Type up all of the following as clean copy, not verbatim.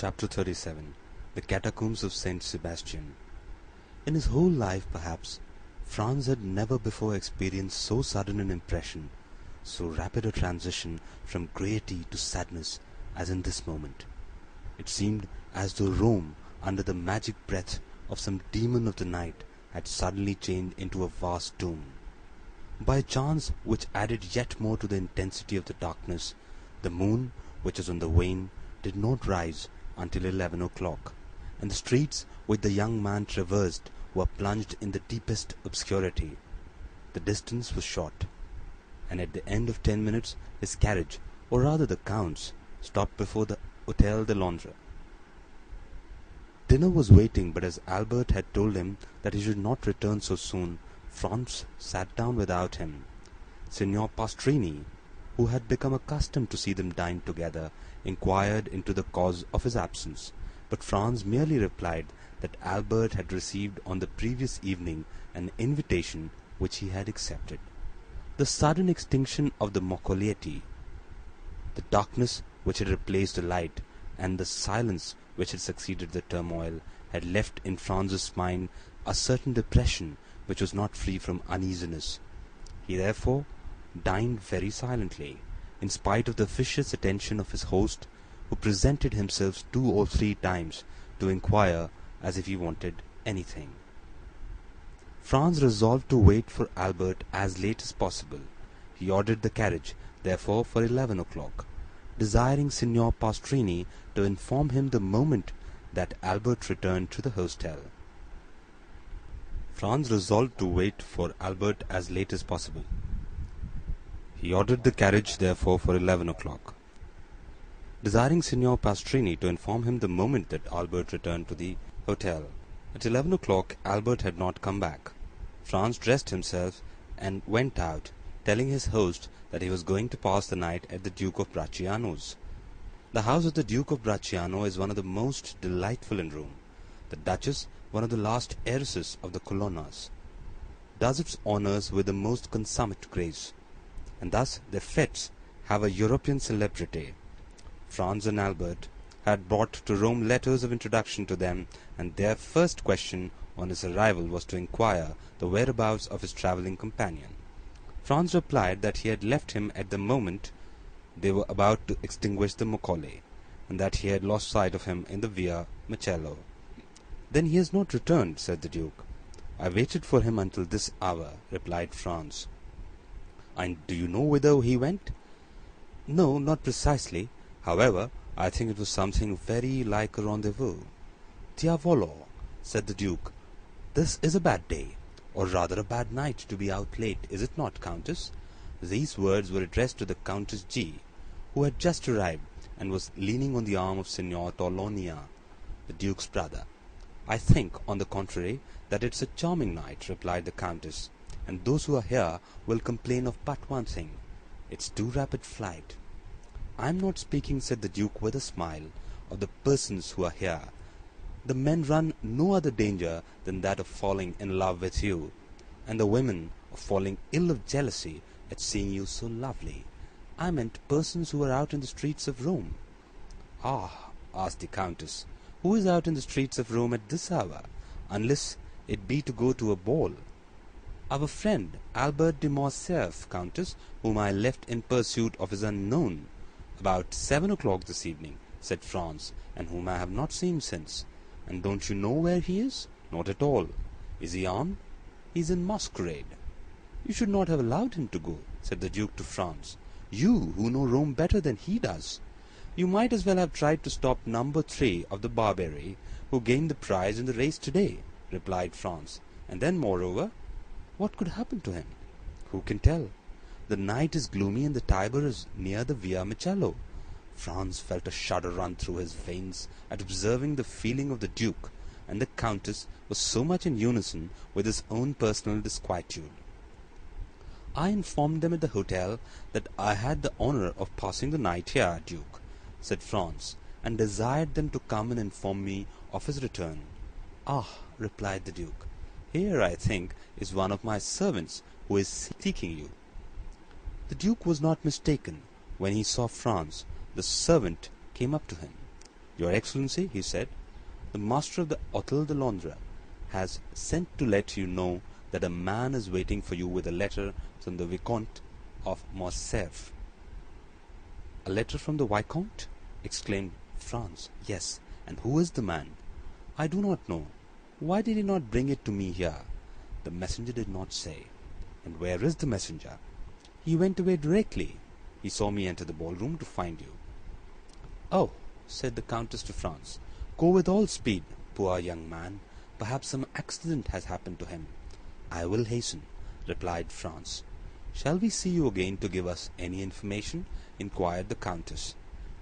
Chapter 37. The Catacombs of Saint Sebastian. In his whole life, perhaps, Franz had never before experienced so sudden an impression, so rapid a transition from gaiety to sadness as in this moment. It seemed as though Rome, under the magic breath of some demon of the night, had suddenly changed into a vast tomb. By a chance which added yet more to the intensity of the darkness, the moon, which was on the wane, did not rise until 11 o'clock, and the streets which the young man traversed were plunged in the deepest obscurity. The distance was short, and at the end of 10 minutes his carriage, or rather the Count's, stopped before the Hôtel de Londres. Dinner was waiting, but as Albert had told him that he should not return so soon, Franz sat down without him. Signor Pastrini, who had become accustomed to see them dine together, inquired into the cause of his absence, but Franz merely replied that Albert had received on the previous evening an invitation which he had accepted. The sudden extinction of the moccolieti, the darkness which had replaced the light, and the silence which had succeeded the turmoil, had left in Franz's mind a certain depression which was not free from uneasiness. He therefore dined very silently, in spite of the officious attention of his host, who presented himself 2 or 3 times to inquire as if he wanted anything. Franz resolved to wait for Albert as late as possible. He ordered the carriage, therefore, for 11 o'clock, desiring Signor Pastrini to inform him the moment that Albert returned to the hostel. Franz resolved to wait for Albert as late as possible. He ordered the carriage, therefore, for 11 o'clock, desiring Signor Pastrini to inform him the moment that Albert returned to the hotel. At 11 o'clock Albert had not come back. Franz dressed himself and went out, telling his host that he was going to pass the night at the Duke of Bracciano's. The house of the Duke of Bracciano is one of the most delightful in Rome. The Duchess, one of the last heiresses of the Colonnas, does its honours with the most consummate grace, and thus their fêtes have a European celebrity. Franz and Albert had brought to Rome letters of introduction to them, and their first question on his arrival was to inquire the whereabouts of his travelling companion. Franz replied that he had left him at the moment they were about to extinguish the Macaulay, and that he had lost sight of him in the Via Macello. "Then he has not returned," said the Duke. "I waited for him until this hour," replied Franz. "And do you know whither he went?" "No, not precisely. However, I think it was something very like a rendezvous." "Diavolo," said the Duke, "this is a bad day, or rather a bad night, to be out late, is it not, Countess?" These words were addressed to the Countess G., who had just arrived, and was leaning on the arm of Signor Torlonia, the Duke's brother. "I think, on the contrary, that it's a charming night," replied the Countess, "and those who are here will complain of but one thing. It's too rapid flight." "I am not speaking," said the Duke with a smile, "of the persons who are here. The men run no other danger than that of falling in love with you, and the women of falling ill of jealousy at seeing you so lovely. I meant persons who are out in the streets of Rome." "Ah," asked the Countess, "who is out in the streets of Rome at this hour, unless it be to go to a ball?" "Our friend Albert de Morcerf, Countess, whom I left in pursuit of his unknown about 7 o'clock this evening," said Franz, "and whom I have not seen since." "And don't you know where he is?" "Not at all." "Is he armed?" "He is in masquerade." "You should not have allowed him to go," said the Duke to Franz. "You, who know Rome better than he does." "You might as well have tried to stop number 3 of the Barbary, who gained the prize in the race today," replied Franz. "And then, moreover, what could happen to him?" "Who can tell? The night is gloomy, and the Tiber is near the Via Macello." Franz felt a shudder run through his veins at observing the feeling of the Duke, and the Countess was so much in unison with his own personal disquietude. "I informed them at the hotel that I had the honour of passing the night here, Duke," said Franz, "and desired them to come and inform me of his return." "Ah," replied the Duke, "here, I think, is one of my servants who is seeking you." The Duke was not mistaken. When he saw Franz, the servant came up to him. "Your Excellency," he said, "the master of the Hôtel de Londres has sent to let you know that a man is waiting for you with a letter from the Vicomte of Morcerf." "A letter from the Vicomte?" exclaimed Franz. "Yes, and who is the man?" "I do not know. Why did he not bring it to me here?" "The messenger did not say." "And where is the messenger?" "He went away directly. He saw me enter the ballroom to find you." "Oh," said the Countess to Franz, "go with all speed. Poor young man! Perhaps some accident has happened to him." "I will hasten," replied Franz. "Shall we see you again to give us any information?" inquired the Countess.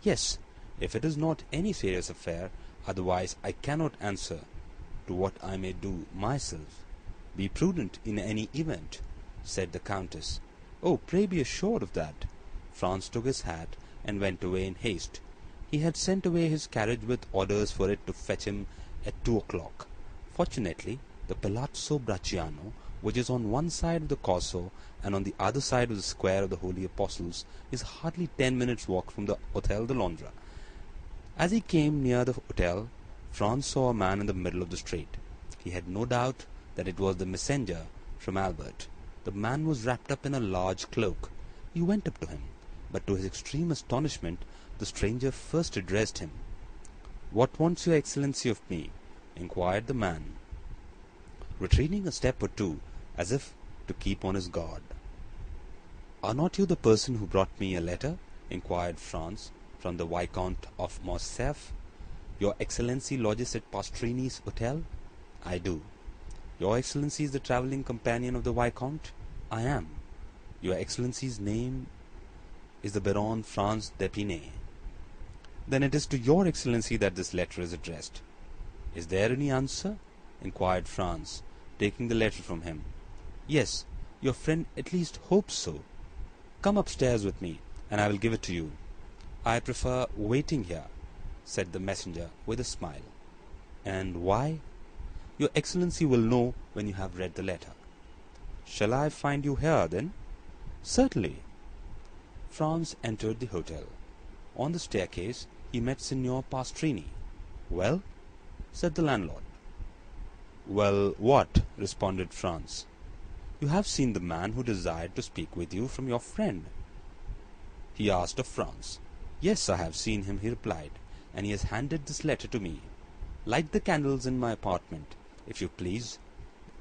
"Yes, if it is not any serious affair. Otherwise I cannot answer to what I may do myself." "Be prudent in any event," said the Countess. "Oh, pray be assured of that." Franz took his hat and went away in haste. He had sent away his carriage with orders for it to fetch him at 2 o'clock. Fortunately, the Palazzo Bracciano, which is on one side of the Corso and on the other side of the Square of the Holy Apostles, is hardly 10 minutes' walk from the Hôtel de Londres. As he came near the hotel, Franz saw a man in the middle of the street. He had no doubt that it was the messenger from Albert. The man was wrapped up in a large cloak. He went up to him, but to his extreme astonishment the stranger first addressed him. "What wants your Excellency of me?" inquired the man, retreating a step or two as if to keep on his guard. "Are not you the person who brought me a letter?" inquired Franz, "from the Vicomte of Morcerf? Your Excellency lodges at Pastrini's hotel?" "I do." "Your Excellency is the travelling companion of the Vicomte?" "I am." "Your Excellency's name is the Baron Franz d'Épinay." "Then it is to your Excellency that this letter is addressed." "Is there any answer?" inquired Franz, taking the letter from him. "Yes, your friend at least hopes so." "Come upstairs with me, and I will give it to you." "I prefer waiting here," said the messenger with a smile. "And why?" "Your Excellency will know when you have read the letter." "Shall I find you here, then?" "Certainly." Franz entered the hotel. On the staircase he met Signor Pastrini. "Well?" said the landlord. "Well, what?" responded Franz. "You have seen the man who desired to speak with you from your friend?" he asked of Franz. "Yes, I have seen him," he replied, "and he has handed this letter to me." "Light the candles in my apartment, if you please."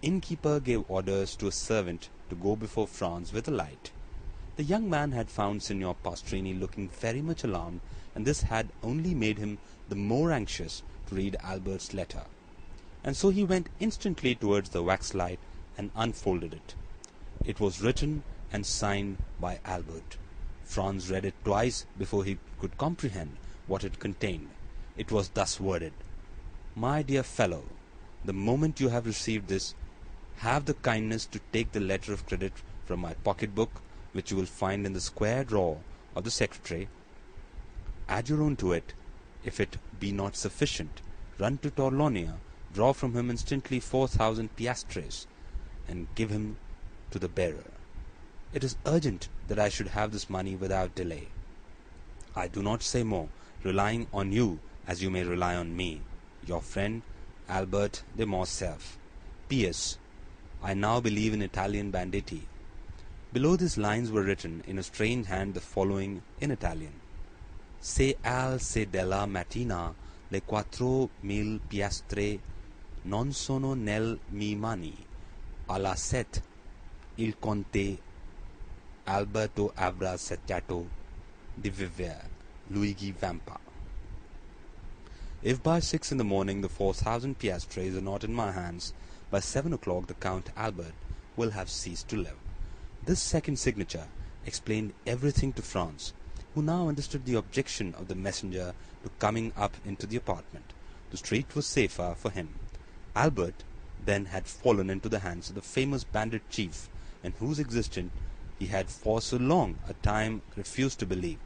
The innkeeper gave orders to a servant to go before Franz with a light. The young man had found Signor Pastrini looking very much alarmed, and this had only made him the more anxious to read Albert's letter. And so he went instantly towards the waxlight and unfolded it. It was written and signed by Albert. Franz read it twice before he could comprehend what it contained. It was thus worded: "My dear fellow, the moment you have received this, have the kindness to take the letter of credit from my pocket-book, which you will find in the square drawer of the secretary. Add your own to it. If it be not sufficient, run to Torlonia, draw from him instantly 4,000 piastres, and give him to the bearer. It is urgent that I should have this money without delay. I do not say more, relying on you as you may rely on me. Your friend, Albert de Morcerf. P.S. I now believe in Italian banditti." Below these lines were written in a strange hand the following in Italian: "Se al se della mattina le 4.000 piastre non sono nel mi mani, alla 7 il conte Alberto avrà accettato di vivere. Luigi Vampa." If by 6 in the morning the 4,000 piastres are not in my hands, by 7 o'clock the Count Albert will have ceased to live. This second signature explained everything to Franz, who now understood the objection of the messenger to coming up into the apartment. The street was safer for him. Albert, then, had fallen into the hands of the famous bandit chief, in whose existence he had for so long a time refused to believe.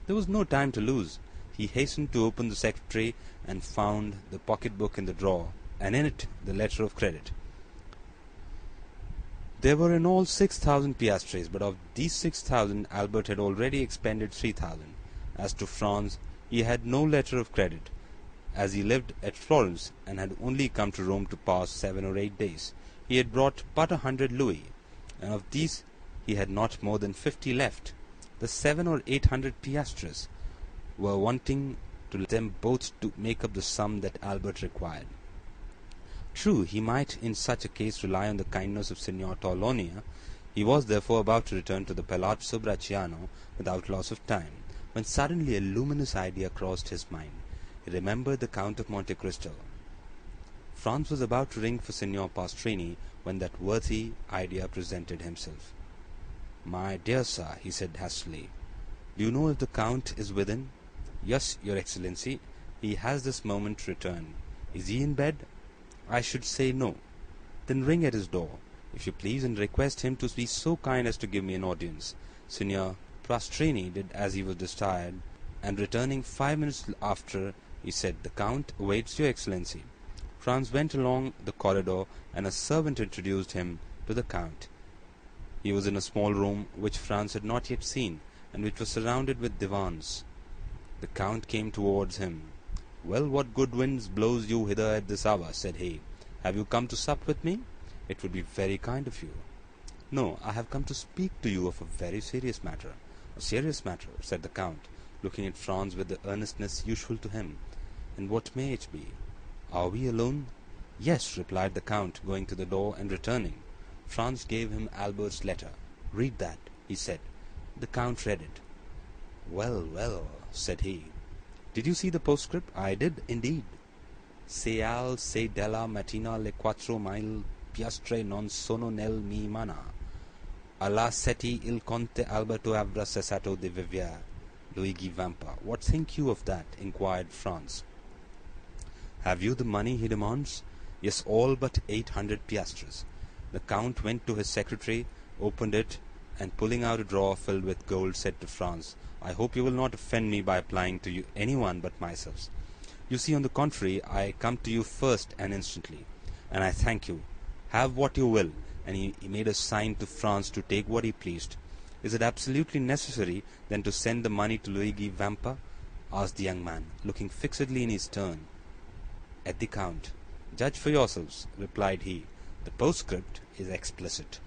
There was no time to lose. He hastened to open the secretary and found the pocket-book in the drawer, and in it the letter of credit. There were in all 6,000 piastres, but of these 6,000 Albert had already expended 3,000. As to Franz, he had no letter of credit, as he lived at Florence and had only come to Rome to pass 7 or 8 days. He had brought but 100 louis, and of these he had not more than 50 left. The 700 or 800 piastres were wanting to let them both to make up the sum that Albert required. True, he might in such a case rely on the kindness of Signor Torlonia. He was therefore about to return to the Palazzo Bracciano without loss of time, when suddenly a luminous idea crossed his mind. He remembered the Count of Monte Cristo. Franz was about to ring for Signor Pastrini when that worthy idea presented himself. "My dear sir," he said hastily, "do you know if the Count is within?" "Yes, your Excellency. He has this moment returned." "Is he in bed?" "I should say no." "Then ring at his door, if you please, and request him to be so kind as to give me an audience." Signor Pastrini did as he was desired, and returning 5 minutes after, he said, "The Count awaits your Excellency." Franz went along the corridor, and a servant introduced him to the Count. He was in a small room which Franz had not yet seen, and which was surrounded with divans. The Count came towards him. "Well, what good winds blows you hither at this hour?" said he. "Have you come to sup with me? It would be very kind of you." "No, I have come to speak to you of a very serious matter." "A serious matter," said the Count, looking at Franz with the earnestness usual to him. "And what may it be? Are we alone?" "Yes," replied the Count, going to the door and returning. Franz gave him Albert's letter. "Read that," he said. The Count read it. "Well, well," said he. "Did you see the postscript?" "I did, indeed." "Se al se della mattina le 4.000 piastre non sono nel mi mana. Alla sette il Conte Alberto avrà cessato di vivere. Luigi Vampa." "What think you of that?" inquired Franz. "Have you the money?" he demands. "Yes, all but 800 piastres." The Count went to his secretary, opened it, and pulling out a drawer filled with gold, said to Franz, "I hope you will not offend me by applying to you anyone but myself. You see, on the contrary, I come to you first and instantly, and I thank you. Have what you will," and he made a sign to Franz to take what he pleased. "Is it absolutely necessary, then, to send the money to Luigi Vampa?" asked the young man, looking fixedly in his turn at the Count. "Judge for yourselves," replied he. "The postscript is explicit."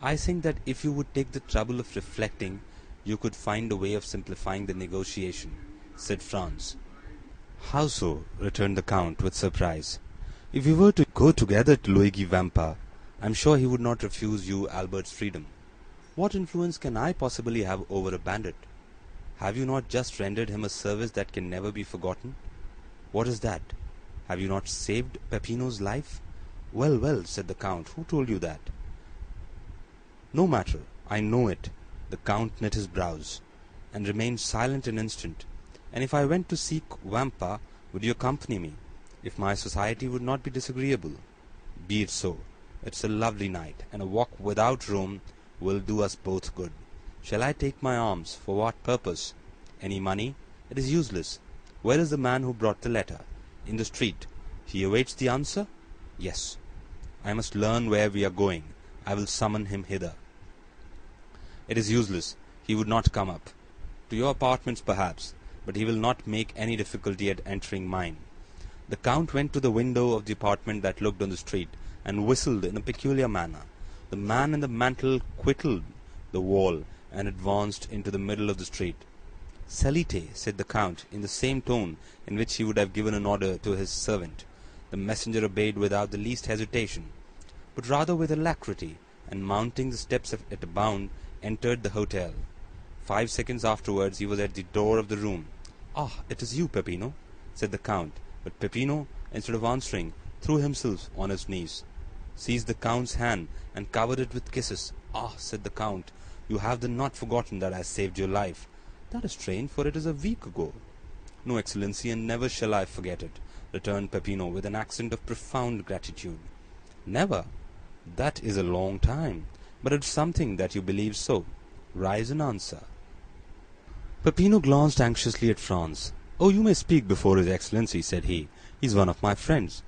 "I think that if you would take the trouble of reflecting, you could find a way of simplifying the negotiation," said Franz. "How so?" returned the Count with surprise. "If we were to go together to Luigi Vampa, I am sure he would not refuse you Albert's freedom. What influence can I possibly have over a bandit? Have you not just rendered him a service that can never be forgotten?" "What is that?" "Have you not saved Peppino's life?" "Well, well," said the Count, "who told you that?" "No matter, I know it." The Count knit his brows, and remained silent an instant. "And if I went to seek Vampa, would you accompany me, if my society would not be disagreeable?" "Be it so. It's a lovely night, and a walk without Rome will do us both good. Shall I take my arms? For what purpose? Any money? It is useless. Where is the man who brought the letter?" "In the street." "He awaits the answer?" "Yes." "I must learn where we are going. I will summon him hither." "It is useless. He would not come up. To your apartments, perhaps, but he will not make any difficulty at entering mine." The Count went to the window of the apartment that looked on the street, and whistled in a peculiar manner. The man in the mantle quitted the wall, and advanced into the middle of the street. "Salite," said the Count, in the same tone in which he would have given an order to his servant. The messenger obeyed without the least hesitation, but rather with alacrity, and mounting the steps at a bound, entered the hotel. 5 seconds afterwards he was at the door of the room. "Ah, it is you, Peppino," said the Count, but Peppino, instead of answering, threw himself on his knees, seized the Count's hand, and covered it with kisses. "Ah," said the Count, "you have then not forgotten that I saved your life." "That is strange, for it is a week ago." "No, Excellency, and never shall I forget it," returned Peppino with an accent of profound gratitude. "Never? That is a long time. But it is something that you believe so. Rise and answer." Peppino glanced anxiously at Franz. "Oh, you may speak before His Excellency," said he. "He is one of my friends."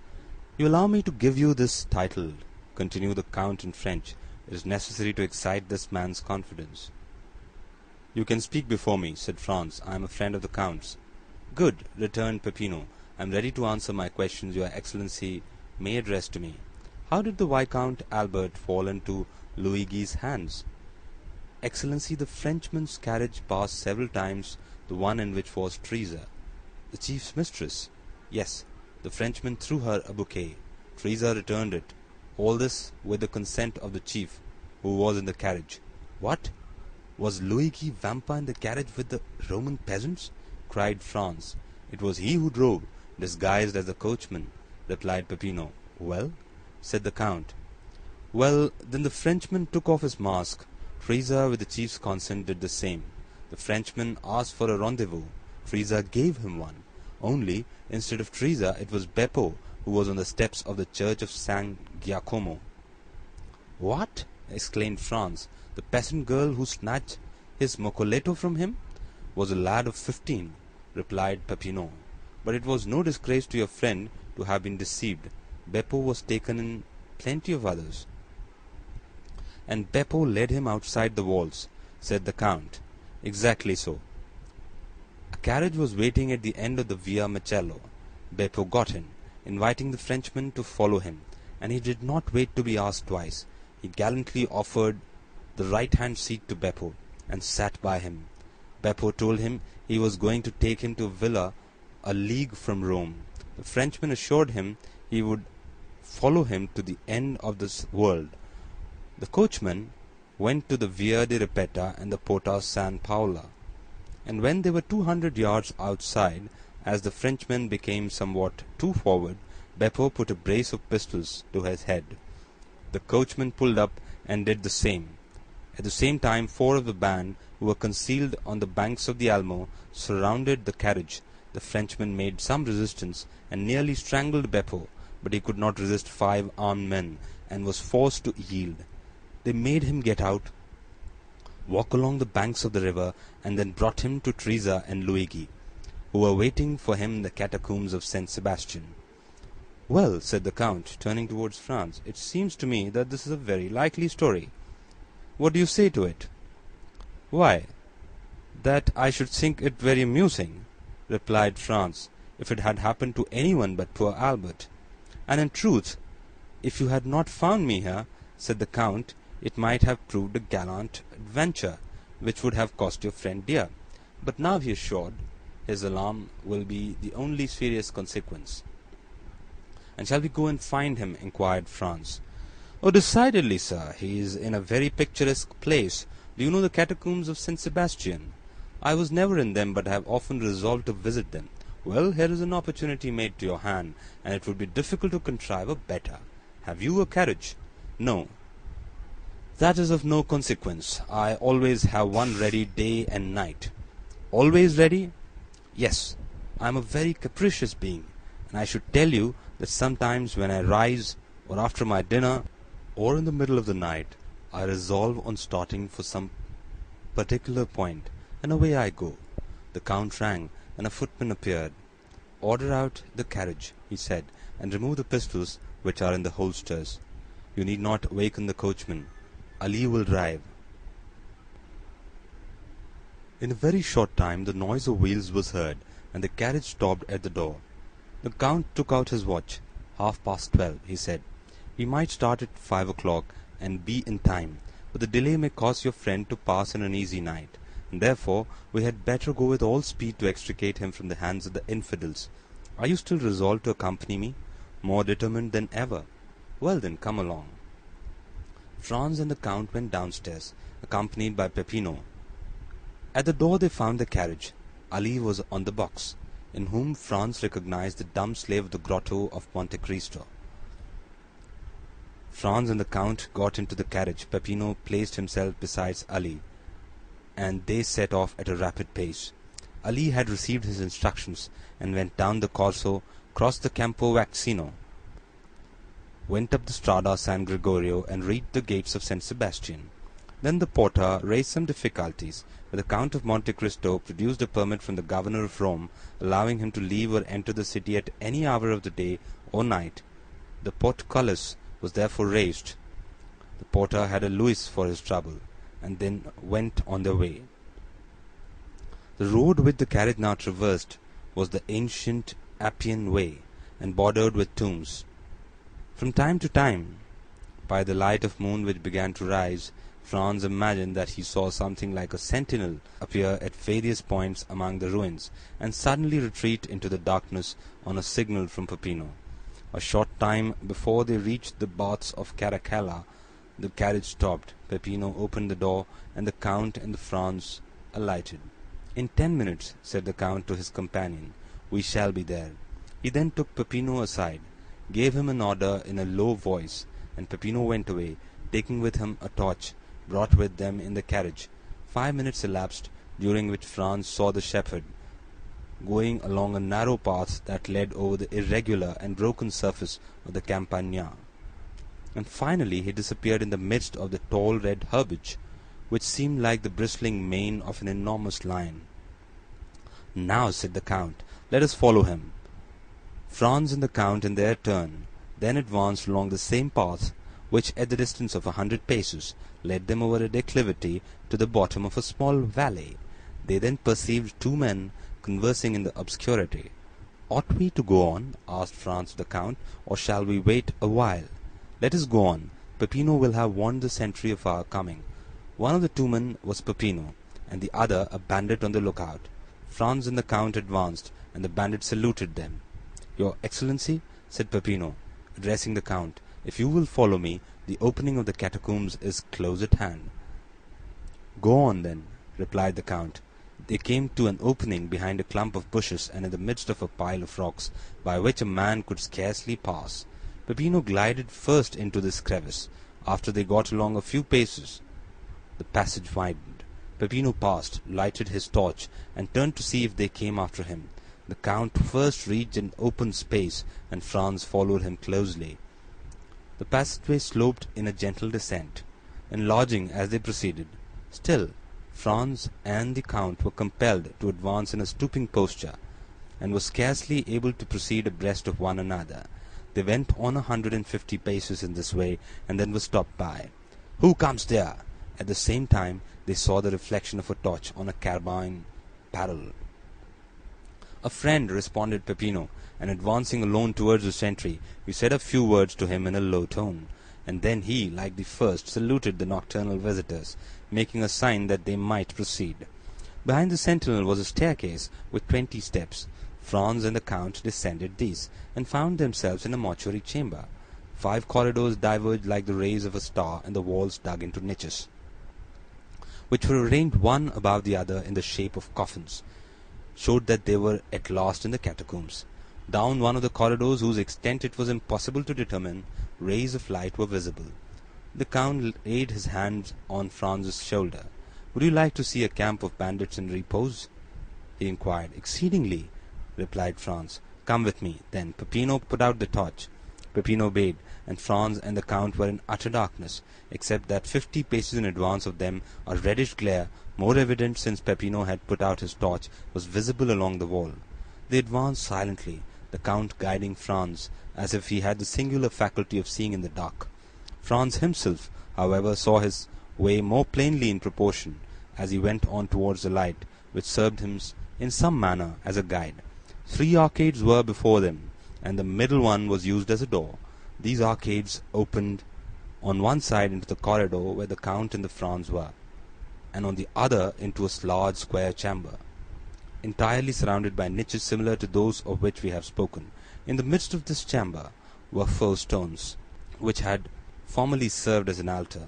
"You allow me to give you this title," continued the Count in French. "It is necessary to excite this man's confidence." "You can speak before me," said Franz. "I am a friend of the Count's." "Good," returned Peppino. I am ready to answer my questions your Excellency may address to me. How did the Viscount Albert fall into Luigi's hands? Excellency, the Frenchman's carriage passed several times, the one in which was Teresa, the chief's mistress. Yes, the Frenchman threw her a bouquet. Teresa returned it. All this with the consent of the chief, who was in the carriage. What? Was Luigi Vampa in the carriage with the Roman peasants? Cried Franz. It was he who drove, disguised as a coachman, replied Peppino. Well? Said the Count. Well, then the Frenchman took off his mask. Teresa, with the chief's consent, did the same. The Frenchman asked for a rendezvous. Teresa gave him one. Only, instead of Teresa, it was Beppo who was on the steps of the church of San Giacomo. What? Exclaimed Franz. The peasant girl who snatched his moccoletto from him was a lad of 15, replied Peppino. But it was no disgrace to your friend to have been deceived. Beppo was taken in plenty of others. And Beppo led him outside the walls, said the Count. Exactly so. A carriage was waiting at the end of the Via Macello. Beppo got in, inviting the Frenchman to follow him, and he did not wait to be asked twice. He gallantly offered the right-hand seat to Beppo, and sat by him. Beppo told him he was going to take him to a villa a league from Rome. The Frenchman assured him he would follow him to the end of this world. The coachman went to the Via di Ripetta and the Porta San Paola, and when they were 200 yards outside, as the Frenchman became somewhat too forward, Beppo put a brace of pistols to his head. The coachman pulled up and did the same. At the same time, 4 of the band, who were concealed on the banks of the Almo, surrounded the carriage. The Frenchman made some resistance and nearly strangled Beppo, but he could not resist 5 armed men, and was forced to yield. They made him get out, walk along the banks of the river, and then brought him to Teresa and Luigi, who were waiting for him in the Catacombs of St. Sebastian. Well, said the Count, turning towards Franz, it seems to me that this is a very likely story. What do you say to it? Why, that I should think it very amusing, replied Franz, if it had happened to anyone but poor Albert. And in truth, if you had not found me here, said the Count, it might have proved a gallant adventure, which would have cost your friend dear. But now he is assured his alarm will be the only serious consequence. And shall we go and find him? Inquired Franz. Oh, decidedly, sir. He is in a very picturesque place. Do you know the Catacombs of St. Sebastian? I was never in them, but have often resolved to visit them. Well, here is an opportunity made to your hand, and it would be difficult to contrive a better. Have you a carriage? No. That is of no consequence. I always have one ready day and night. Always ready? Yes. I am a very capricious being, and I should tell you that sometimes when I rise, or after my dinner, or in the middle of the night, I resolve on starting for some particular point, and away I go. The Count rang, and a footman appeared. Order out the carriage, he said, and remove the pistols which are in the holsters. You need not waken the coachman. Ali will drive. In a very short time the noise of wheels was heard, and the carriage stopped at the door. The Count took out his watch. 12:30, he said. We might start at 5 o'clock and be in time, but the delay may cause your friend to pass an uneasy night, and therefore we had better go with all speed to extricate him from the hands of the infidels. Are you still resolved to accompany me? More determined than ever. Well then, come along. Franz and the Count went downstairs, accompanied by Peppino. At the door they found the carriage. Ali was on the box, in whom Franz recognized the dumb slave of the grotto of Monte Cristo. Franz and the Count got into the carriage. Peppino placed himself beside Ali, and they set off at a rapid pace. Ali had received his instructions, and went down the Corso, crossed the Campo Vaccino, went up the Strada San Gregorio, and reached the gates of St. Sebastian. Then the porter raised some difficulties, but the Count of Monte Cristo produced a permit from the governor of Rome, allowing him to leave or enter the city at any hour of the day or night. The portcullis was therefore raised. The porter had a louis for his trouble, and then went on their way. The road which the carriage now traversed was the ancient Appian Way, and bordered with tombs. From time to time, by the light of moon which began to rise, Franz imagined that he saw something like a sentinel appear at various points among the ruins, and suddenly retreat into the darkness on a signal from Peppino. A short time before they reached the baths of Caracalla, the carriage stopped. Peppino opened the door, and the Count and the Franz alighted. "In 10 minutes," said the Count to his companion, "we shall be there." He then took Peppino aside, gave him an order in a low voice, and Peppino went away, taking with him a torch brought with them in the carriage. 5 minutes elapsed, during which Franz saw the shepherd going along a narrow path that led over the irregular and broken surface of the Campagna, and finally he disappeared in the midst of the tall red herbage, which seemed like the bristling mane of an enormous lion. "Now," said the Count, "let us follow him." Franz and the Count in their turn then advanced along the same path, which at the distance of 100 paces led them over a declivity to the bottom of a small valley. They then perceived 2 men conversing in the obscurity. "Ought we to go on?" asked Franz of the Count, "or shall we wait a while?" "Let us go on. Peppino will have warned the sentry of our coming." One of the 2 men was Peppino, and the other a bandit on the lookout. Franz and the Count advanced, and the bandit saluted them. "Your Excellency," said Peppino, addressing the Count, "if you will follow me, the opening of the catacombs is close at hand." "Go on, then," replied the Count. They came to an opening behind a clump of bushes and in the midst of a pile of rocks, by which a man could scarcely pass. Peppino glided first into this crevice. After they got along a few paces, the passage widened. Peppino passed, lighted his torch, and turned to see if they came after him. The Count first reached an open space, and Franz followed him closely. The passageway sloped in a gentle descent, enlarging as they proceeded. Still, Franz and the Count were compelled to advance in a stooping posture, and were scarcely able to proceed abreast of one another. They went on 150 paces in this way, and then were stopped by. "Who comes there?" At the same time they saw the reflection of a torch on a carbine barrel. "A friend," responded Peppino, and advancing alone towards the sentry, he said a few words to him in a low tone, and then he, like the first, saluted the nocturnal visitors, making a sign that they might proceed. Behind the sentinel was a staircase with 20 steps. Franz and the Count descended these, and found themselves in a mortuary chamber. 5 corridors diverged like the rays of a star, and the walls dug into niches, which were arranged one above the other in the shape of coffins, showed that they were at last in the catacombs. Down one of the corridors, whose extent it was impossible to determine, rays of light were visible. The Count laid his hand on Franz's shoulder. "Would you like to see a camp of bandits in repose?" he inquired. "Exceedingly," replied Franz. "Come with me." Then Peppino put out the torch. Peppino obeyed, and Franz and the Count were in utter darkness, except that 50 paces in advance of them a reddish glare, more evident since Peppino had put out his torch, was visible along the wall. They advanced silently, the Count guiding Franz, as if he had the singular faculty of seeing in the dark. Franz himself, however, saw his way more plainly in proportion as he went on towards the light, which served him in some manner as a guide. 3 arcades were before them, and the middle one was used as a door. These arcades opened on one side into the corridor where the Count and the Franz were, and on the other into a large square chamber, entirely surrounded by niches similar to those of which we have spoken. In the midst of this chamber were 4 stones, which had formerly served as an altar,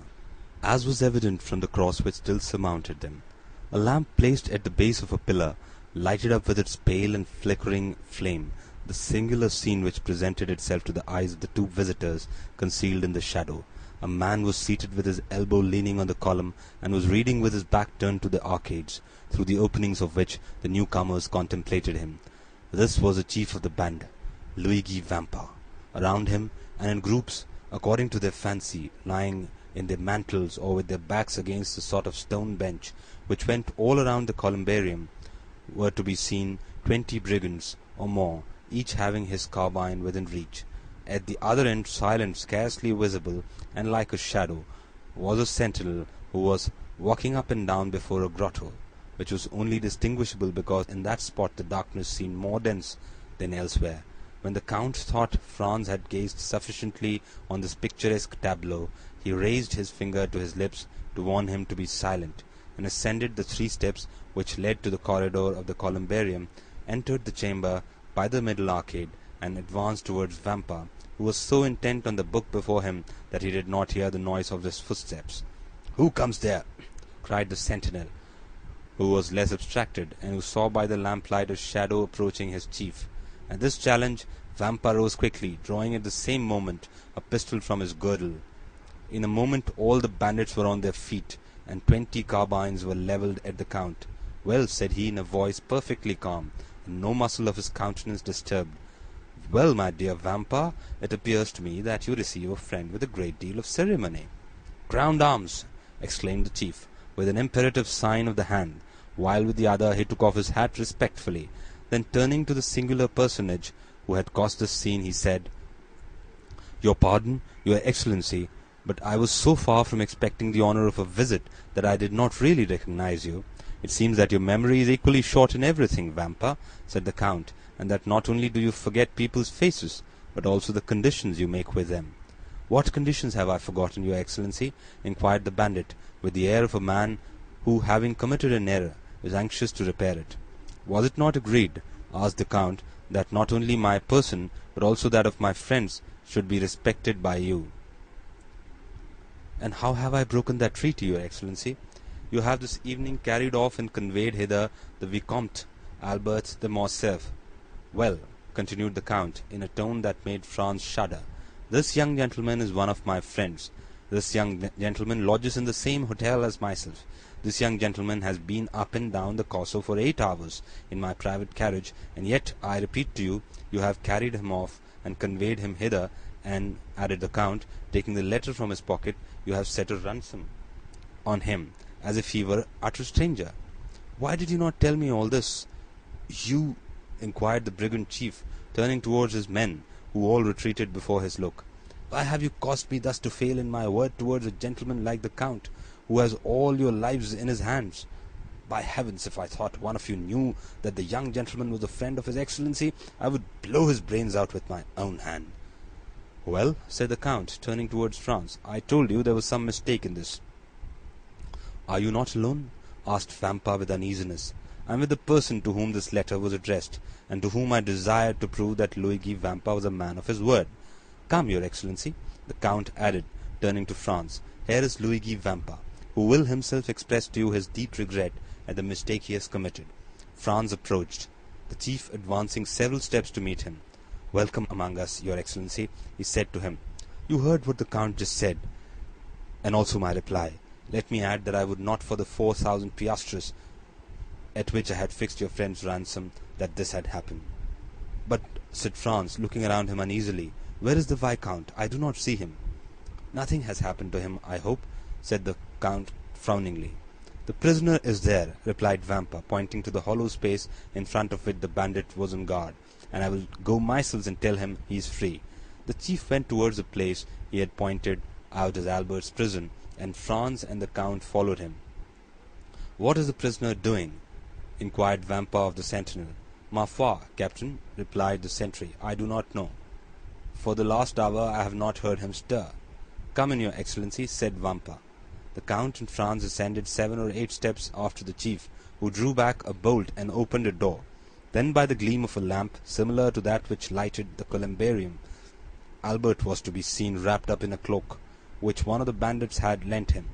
as was evident from the cross which still surmounted them. A lamp placed at the base of a pillar lighted up with its pale and flickering flame the singular scene which presented itself to the eyes of the 2 visitors concealed in the shadow. A man was seated with his elbow leaning on the column, and was reading with his back turned to the arcades, through the openings of which the newcomers contemplated him. This was the chief of the band, Luigi Vampa. Around him, and in groups, according to their fancy, lying in their mantles or with their backs against a sort of stone bench which went all around the columbarium, were to be seen 20 brigands or more, each having his carbine within reach. At the other end, silent, scarcely visible, and like a shadow, was a sentinel who was walking up and down before a grotto, which was only distinguishable because in that spot the darkness seemed more dense than elsewhere. When the Count thought Franz had gazed sufficiently on this picturesque tableau, he raised his finger to his lips to warn him to be silent, and ascended the 3 steps which led to the corridor of the columbarium, entered the chamber by the middle arcade, and advanced towards Vampa, who was so intent on the book before him that he did not hear the noise of his footsteps. "Who comes there?" cried the sentinel, who was less abstracted, and who saw by the lamplight a shadow approaching his chief. At this challenge Vampa rose quickly, drawing at the same moment a pistol from his girdle. In a moment all the bandits were on their feet, and 20 carbines were levelled at the Count. "Well," said he in a voice perfectly calm, and no muscle of his countenance disturbed, "well, my dear Vampa, it appears to me that you receive a friend with a great deal of ceremony." "Ground arms!" exclaimed the chief, with an imperative sign of the hand, while with the other he took off his hat respectfully. Then turning to the singular personage who had caused this scene, he said, "Your pardon, your Excellency, but I was so far from expecting the honour of a visit that I did not really recognize you. It seems that your memory is equally short in everything, Vampa," said the Count, "and that not only do you forget people's faces, but also the conditions you make with them." "What conditions have I forgotten, your Excellency?" inquired the bandit, with the air of a man who, having committed an error, is anxious to repair it. "Was it not agreed," asked the Count, "that not only my person, but also that of my friends, should be respected by you?" "And how have I broken that treaty, your Excellency? You have this evening carried off and conveyed hither the Vicomte Albert de Morcerf. Well," continued the Count, in a tone that made Franz shudder, "this young gentleman is one of my friends. This young gentleman lodges in the same hotel as myself. This young gentleman has been up and down the Corso for 8 hours in my private carriage, and yet, I repeat to you, you have carried him off and conveyed him hither, and," added the Count, taking the letter from his pocket, "you have set a ransom on him, as if he were an utter stranger." "Why did you not tell me all this, you?" inquired the brigand chief, turning towards his men, who all retreated before his look. "Why have you caused me thus to fail in my word towards a gentleman like the Count, who has all your lives in his hands? By heavens, if I thought one of you knew that the young gentleman was a friend of his Excellency, I would blow his brains out with my own hand." "Well," said the Count, turning towards Franz, "I told you there was some mistake in this." "Are you not alone?" asked Vampa with uneasiness. "I am with the person to whom this letter was addressed, and to whom I desired to prove that Luigi Vampa was a man of his word. Come, your Excellency," the Count added, turning to Franz, "here is Luigi Vampa, who will himself express to you his deep regret at the mistake he has committed." Franz approached, the chief advancing several steps to meet him. "Welcome among us, your Excellency," he said to him. "You heard what the Count just said, and also my reply. Let me add that I would not for the 4,000 piastres at which I had fixed your friend's ransom that this had happened." "But," said Franz, looking around him uneasily, "where is the Viscount? I do not see him." "Nothing has happened to him, I hope," said the Count frowningly. "The prisoner is there," replied Vampa, pointing to the hollow space in front of which the bandit was on guard, "and I will go myself and tell him he is free." The chief went towards the place he had pointed out as Albert's prison, and Franz and the Count followed him. "What is the prisoner doing?" inquired Vampa of the sentinel. "Ma foi, captain," replied the sentry, "I do not know. For the last hour I have not heard him stir." "Come in, your Excellency," said Vampa. The Count and Franz ascended 7 or 8 steps after the chief, who drew back a bolt and opened a door. Then by the gleam of a lamp, similar to that which lighted the columbarium, Albert was to be seen wrapped up in a cloak, which one of the bandits had lent him,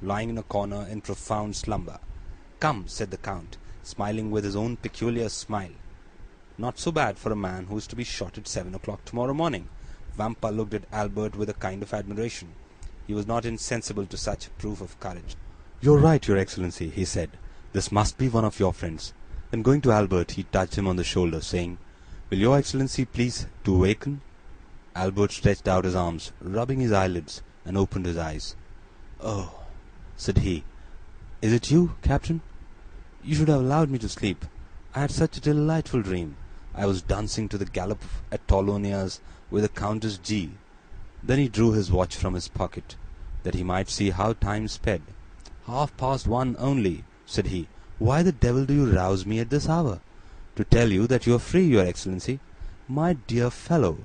lying in a corner in profound slumber. "Come," said the Count, smiling with his own peculiar smile. "Not so bad for a man who is to be shot at 7 o'clock tomorrow morning." Vampa looked at Albert with a kind of admiration. He was not insensible to such proof of courage. "You are right, your Excellency," he said. "This must be one of your friends." Then going to Albert, he touched him on the shoulder, saying, "Will your Excellency please to awaken?" Albert stretched out his arms, rubbing his eyelids, and opened his eyes. "Oh," said he, "is it you, Captain? You should have allowed me to sleep. I had such a delightful dream. I was dancing to the galop at Tolonia's with the Countess G." Then he drew his watch from his pocket, that he might see how time sped. "1:30 only," said he. "Why the devil do you rouse me at this hour?" "To tell you that you are free, your Excellency." "My dear fellow,"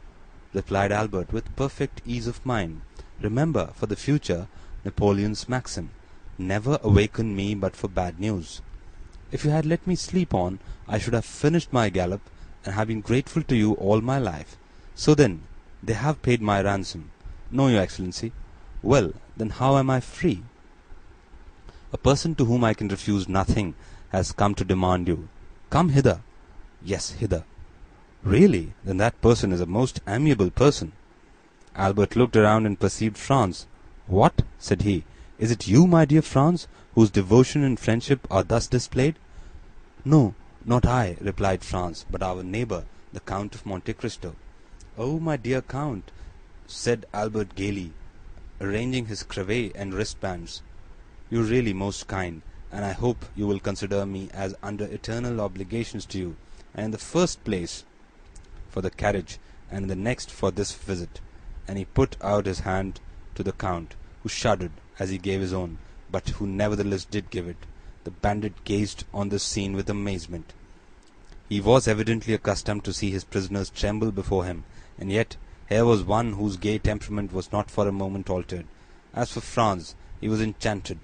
replied Albert with perfect ease of mind, "remember for the future Napoleon's maxim, 'Never awaken me but for bad news.' If you had let me sleep on, I should have finished my gallop, and have been grateful to you all my life. So then, they have paid my ransom." "No, your Excellency." "Well, then how am I free?" "A person to whom I can refuse nothing has come to demand you. Come hither." "Yes, hither." "Really? Then that person is a most amiable person." Albert looked around and perceived Franz. "What?" said he. "Is it you, my dear Franz, whose devotion and friendship are thus displayed?" "No, not I," replied Franz, "but our neighbor, the Count of Monte Cristo." "Oh, my dear Count," said Albert gaily, arranging his cravat and wristbands, "you are really most kind, and I hope you will consider me as under eternal obligations to you, and in the first place for the carriage, and in the next for this visit." And he put out his hand to the Count, who shuddered as he gave his own, but who nevertheless did give it. The bandit gazed on this scene with amazement. He was evidently accustomed to see his prisoners tremble before him, and yet here was one whose gay temperament was not for a moment altered. As for Franz, he was enchanted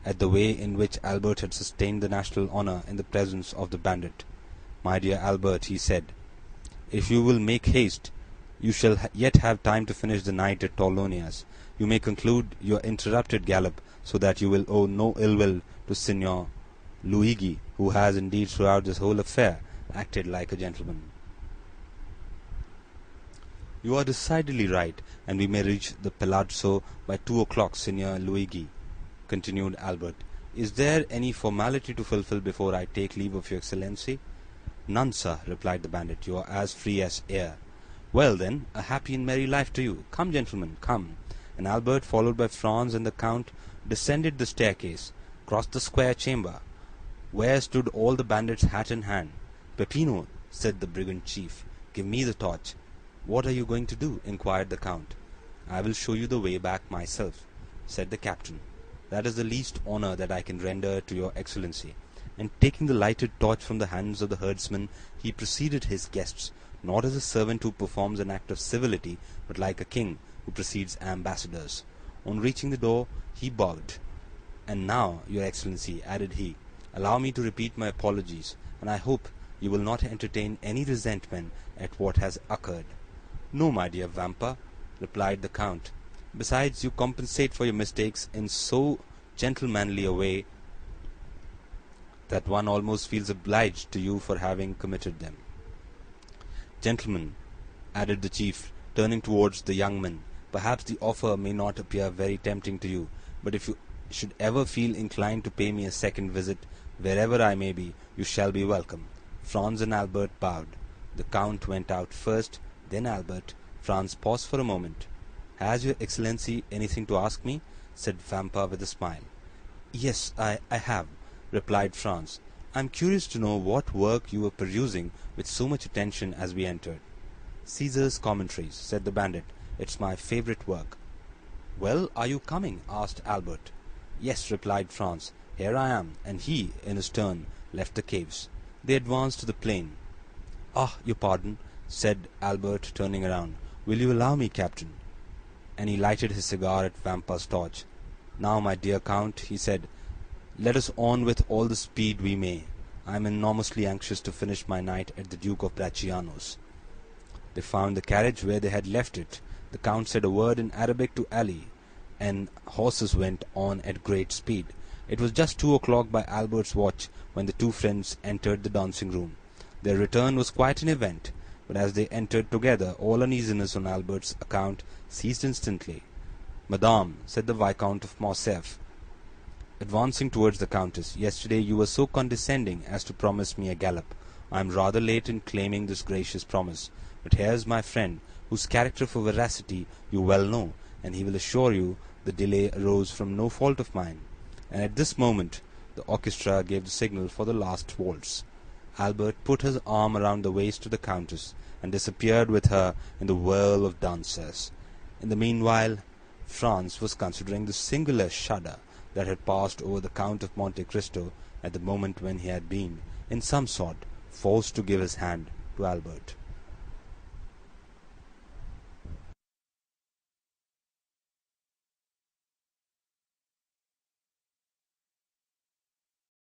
at the way in which Albert had sustained the national honor in the presence of the bandit. "My dear Albert," he said, "if you will make haste, you shall yet have time to finish the night at Torlonia's. You may conclude your interrupted gallop, so that you will owe no ill will to Signor Luigi, who has indeed throughout this whole affair acted like a gentleman." "You are decidedly right, and we may reach the Palazzo by 2 o'clock, Signor Luigi," continued Albert. "Is there any formality to fulfill before I take leave of your Excellency?" "None, sir," replied the bandit. "You are as free as air." "Well, then, a happy and merry life to you. Come, gentlemen, come." And Albert, followed by Franz and the Count, descended the staircase, crossed the square chamber, where stood all the bandits hat in hand. "Peppino," said the brigand chief, "give me the torch." "What are you going to do?" inquired the Count. "I will show you the way back myself," said the captain. "That is the least honor that I can render to your Excellency." And taking the lighted torch from the hands of the herdsman, he preceded his guests, not as a servant who performs an act of civility, but like a king who precedes ambassadors. On reaching the door, he bowed. "And now, your Excellency," added he, "allow me to repeat my apologies, and I hope you will not entertain any resentment at what has occurred." "No, my dear Vampa," replied the Count. "Besides, you compensate for your mistakes in so gentlemanly a way that one almost feels obliged to you for having committed them. Gentlemen," added the chief, turning towards the young men, "perhaps the offer may not appear very tempting to you, but if you should ever feel inclined to pay me a second visit, wherever I may be, you shall be welcome." Franz and Albert bowed. The Count went out first, then Albert. Franz paused for a moment. "Has your Excellency anything to ask me?" said Vampa with a smile. "Yes, I have," replied Franz. "I am curious to know what work you were perusing with so much attention as we entered." "Caesar's Commentaries," said the bandit. "It's my favorite work." "Well, are you coming?" asked Albert. "Yes," replied Franz. "Here I am," and he, in his turn, left the caves. They advanced to the plain. "Ah, your pardon," said Albert, turning around. "Will you allow me, Captain?" And he lighted his cigar at Vampa's torch. "Now, my dear Count," he said, "let us on with all the speed we may. I am enormously anxious to finish my night at the Duke of Bracciano's." They found the carriage where they had left it. The Count said a word in Arabic to Ali, and horses went on at great speed. It was just 2 o'clock by Albert's watch when the two friends entered the dancing-room. Their return was quite an event, but as they entered together, all uneasiness on Albert's account ceased instantly. "Madame," said the Viscount of Morcerf, advancing towards the Countess, "yesterday you were so condescending as to promise me a gallop. I am rather late in claiming this gracious promise, but here is my friend, whose character for veracity you well know, and he will assure you the delay arose from no fault of mine." And at this moment the orchestra gave the signal for the last waltz. Albert put his arm around the waist of the Countess, and disappeared with her in the whirl of dancers. In the meanwhile, Franz was considering the singular shudder that had passed over the Count of Monte Cristo at the moment when he had been, in some sort, forced to give his hand to Albert.